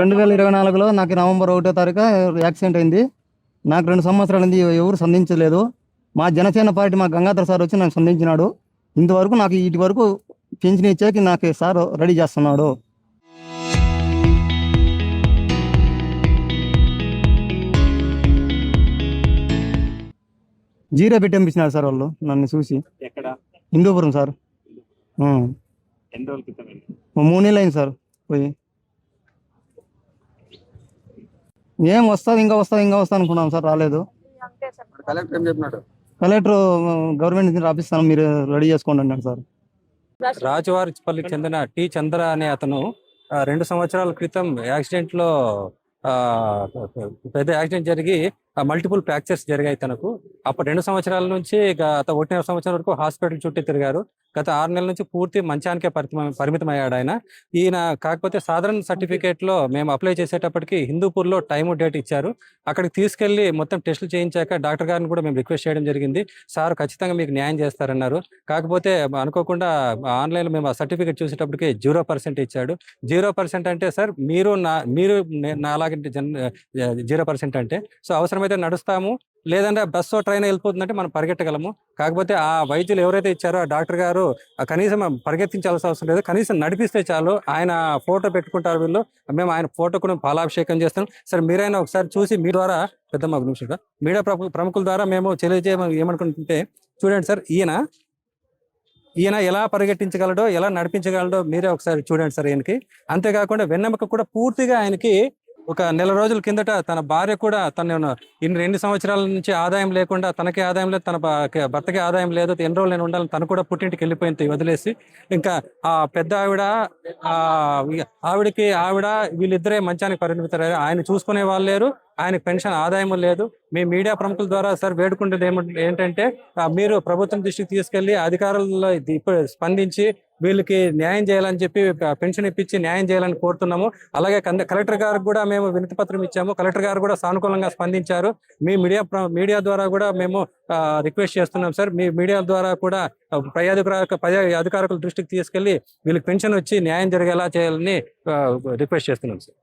2024లో నాకు నవంబర్ 1వ తారీఖు యాక్సిడెంట్ అయింది. నాకు 2 సంవత్సరాల నుంచి ఎవరు సంధించలేదు. మా జనసేన పార్టీ మా గంగాధర్ సార్ వచ్చి నాకు సంధించినాడు. ఇంతవరకు నాకు ఇటు వరకు పింఛన్ ఇచ్చేకి నాకు సార్ రెడీ చేస్తున్నాడు. జీరో పెట్టి పంపించినారు సార్ వాళ్ళు నన్ను చూసి. ఎక్కడ? హిందూపురం సార్. ఎన్ని రోజుల క్రితం వెళ్ళి? 3 నెలలు అయింది సార్ పోయి. ఏం వస్తుంది ఇంకా వస్తుంది అనుకున్నాం సార్, రాలేదు. కలెక్టర్ ఏం చెప్పినాడు? కలెక్టర్ గవర్నమెంట్ నుంచి రాపిస్తాను, మీరు రెడీ చేసుకోండి అన్నాడు సార్. రాజవారిపల్లికి చెందిన టి చంద్ర అనే అతను 2 సంవత్సరాల క్రితం యాక్సిడెంట్ లో పెద్ద యాక్సిడెంట్ జరిగి మల్టిపుల్ ఫ్రాక్చర్స్ జరిగాయి తనకు. అప్పుడు 2 సంవత్సరాల నుంచి గత 1.5 సంవత్సరం వరకు హాస్పిటల్ చుట్టూ తిరిగారు. గత 6 నెలల నుంచి పూర్తి మంచానికే పరిమితమయ్యాడు ఆయన. ఈయన కాకపోతే సాధారణ సర్టిఫికేట్ లో మేము అప్లై చేసేటప్పటికి హిందూపూర్లో టైము డేట్ ఇచ్చారు. అక్కడికి తీసుకెళ్లి మొత్తం టెస్టులు చేయించాక డాక్టర్ గారిని కూడా మేము రిక్వెస్ట్ చేయడం జరిగింది. సార్ ఖచ్చితంగా మీకు న్యాయం చేస్తారన్నారు. కాకపోతే అనుకోకుండా ఆన్లైన్లో మేము ఆ సర్టిఫికేట్ చూసేటప్పటికి 0% ఇచ్చాడు. 0% అంటే సార్ మీరు నాలాగే 0% అంటే, సో అవసరమైతే నడుస్తాము, లేదంటే బస్సు ట్రైన్ వెళ్ళిపోతుందంటే మనం పరిగెట్టగలము. కాకపోతే ఆ వైద్యులు ఎవరైతే ఇచ్చారో ఆ డాక్టర్ గారు కనీసం పరిగెత్తించాల్సిన అవసరం లేదు, కనీసం నడిపిస్తే చాలు, ఆయన ఫోటో పెట్టుకుంటారు వీళ్ళు, మేము ఆయన ఫోటో కూడా పాలాభిషేకం చేస్తాం. సరే మీరైనా ఒకసారి చూసి మీ ద్వారా పెద్ద మాకు నిమిషంగా మీడియా ప్రముఖుల ద్వారా మేము ఏమనుకుంటుంటే, చూడండి సార్, ఈయన ఎలా పరిగెట్టించగలడో, ఎలా నడిపించగలడో మీరే ఒకసారి చూడండి సార్ ఈయనకి. అంతేకాకుండా వెన్నెముక కూడా పూర్తిగా ఆయనకి ఒక నెల రోజుల కిందట తన భార్య కూడా తను 2 సంవత్సరాల నుంచి ఆదాయం లేకుండా, తనకే ఆదాయం లేదు, తన భర్తకి ఆదాయం లేదు, ఎన్ని రోజులు నేను ఉండాలని తను కూడా పుట్టింటికి వెళ్ళిపోయింది వదిలేసి. ఇంకా ఆ పెద్ద ఆవిడ వీళ్ళిద్దరే మంచానికి పరిమితారు. ఆయన చూసుకునే వాళ్ళు లేరు, ఆయనకు పెన్షన్ ఆదాయం లేదు. మీ మీడియా ప్రముఖుల ద్వారా సార్ వేడుకుంటుంది ఏంటంటే, మీరు ప్రభుత్వం దృష్టికి తీసుకెళ్లి అధికారుల్లో ఇప్పుడు స్పందించి వీళ్ళకి న్యాయం చేయాలని చెప్పి పెన్షన్ ఇప్పించి న్యాయం చేయాలని కోరుతున్నాము. అలాగే కలెక్టర్ గారికి కూడా మేము వినతి పత్రం ఇచ్చాము. కలెక్టర్ గారు కూడా సానుకూలంగా స్పందించారు. మీ మీడియా ద్వారా కూడా మేము రిక్వెస్ట్ చేస్తున్నాం సార్. మీ మీడియా ద్వారా కూడా పై అధికారుల దృష్టికి తీసుకెళ్లి వీళ్ళకి పెన్షన్ వచ్చి న్యాయం జరిగేలా చేయాలని రిక్వెస్ట్ చేస్తున్నాం సార్.